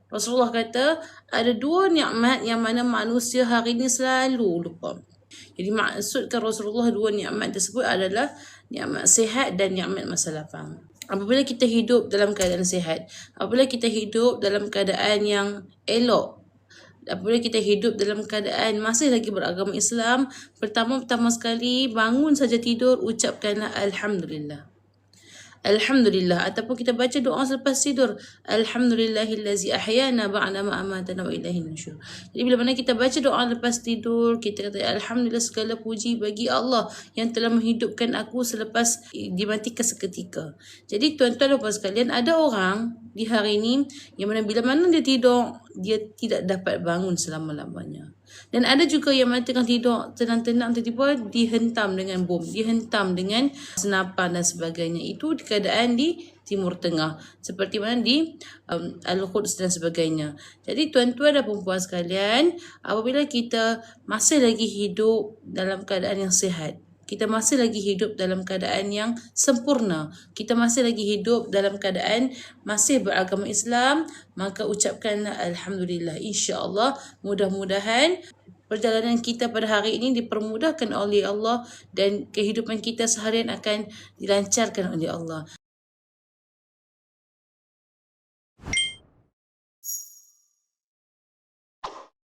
Rasulullah kata ada dua nikmat yang mana manusia hari ini selalu lupa. Jadi maksudkan Rasulullah dua nikmat tersebut adalah nikmat sihat dan nikmat masa lapang. Apabila kita hidup dalam keadaan sihat, apabila kita hidup dalam keadaan yang elok, apabila kita hidup dalam keadaan masih lagi beragama Islam, pertama sekali bangun saja tidur, ucapkanlah Alhamdulillah. Alhamdulillah, ataupun kita baca doa selepas tidur, Alhamdulillahillazi ahyana ba'da ma amatana wa ilaihin nusyur. Jadi bila mana kita baca doa lepas tidur, kita kata Alhamdulillah, segala puji bagi Allah yang telah menghidupkan aku selepas dimatikan seketika. Jadi tuan-tuan dan puan sekalian, ada orang di hari ini yang mana bila mana dia tidur, dia tidak dapat bangun selama-lamanya. Dan ada juga yang mana tengah tidur tenang-tenang, tiba-tiba dihentam dengan bom, dihentam dengan senapan dan sebagainya. Itu keadaan di Timur Tengah, seperti mana di Al-Quds dan sebagainya. Jadi tuan-tuan dan perempuan sekalian, apabila kita masih lagi hidup dalam keadaan yang sihat, kita masih lagi hidup dalam keadaan yang sempurna, kita masih lagi hidup dalam keadaan masih beragama Islam, maka ucapkanlah Alhamdulillah. InsyaAllah, mudah-mudahan perjalanan kita pada hari ini dipermudahkan oleh Allah dan kehidupan kita seharian akan dilancarkan oleh Allah.